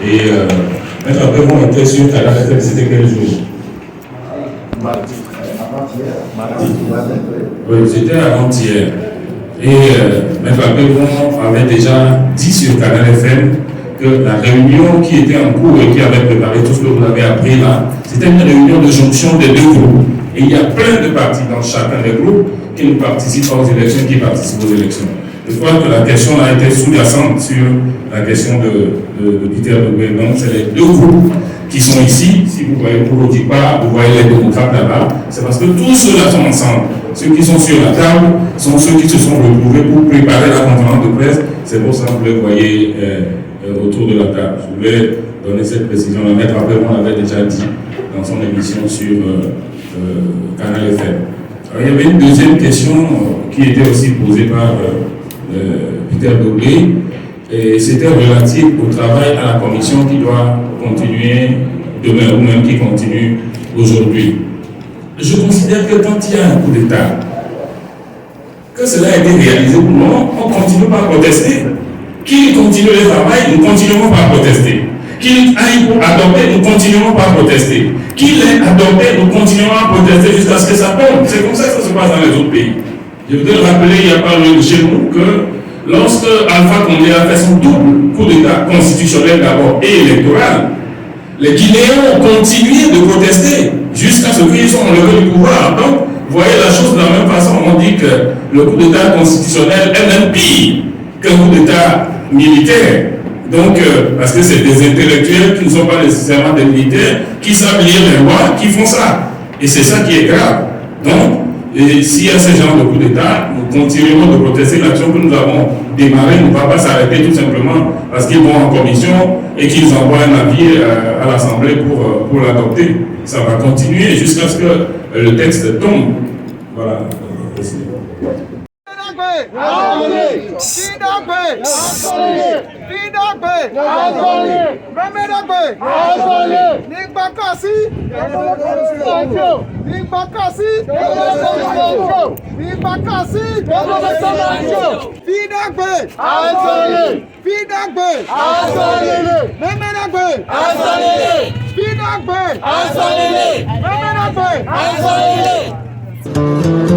Et Maître Abéron était sur Canal FM, c'était quel jour? Mardi. Oui, c'était avant-hier. Et Maître Abéron avait déjà dit sur Canal FM que la réunion qui était en cours et qui avait préparé tout ce que vous avez appris là, c'était une réunion de jonction des deux groupes. Et il y a plein de partis dans chacun des groupes qui ne participent pas aux élections, qui participent aux élections. Je crois que la question là était sous-jacente sur la question de Peter Dogbé. Donc c'est les deux groupes qui sont ici. Si vous voyez pour Odipa, vous voyez les démocrates là-bas. C'est parce que tous ceux-là sont ensemble. Ceux qui sont sur la table sont ceux qui se sont retrouvés pour préparer la conférence de presse. C'est pour ça que vous les voyez autour de la table. Je voulais donner cette précision. La Maître Abéron l'avait déjà dit dans son émission sur Canal FM. Alors, il y avait une deuxième question qui était aussi posée par Peter Dogbé, et c'était relatif au travail à la commission qui doit continuer demain ou même qui continue aujourd'hui. Je considère que quand il y a un coup d'État, que cela a été réalisé pour le moment, on continue par protester. Qu'il continue le travail, nous continuerons par protester. Qu'il aille pour adopter, nous continuerons par protester. Qu'il ait adopté, nous continuerons à protester jusqu'à ce que ça tombe. C'est comme ça que ça se passe dans les autres pays. Je voudrais rappeler, il n'y a pas loin de chez nous, que lorsque Alpha Condé a fait son double coup d'État constitutionnel d'abord et électoral, les Guinéens ont continué de protester jusqu'à ce qu'ils soient enlevés du pouvoir. Donc, vous voyez la chose de la même façon. On dit que le coup d'État constitutionnel est même pire qu'un coup d'État militaire. Donc, parce que c'est des intellectuels qui ne sont pas nécessairement des militaires, qui savent lire les lois, qui font ça. Et c'est ça qui est grave. Donc, et s'il y a ce genre de coup d'État, nous continuerons de protester. L'action que nous avons démarrée ne va pas s'arrêter tout simplement parce qu'ils vont en commission et qu'ils envoient un avis à l'Assemblée pour l'adopter. Ça va continuer jusqu'à ce que le texte tombe. Voilà. Assolé!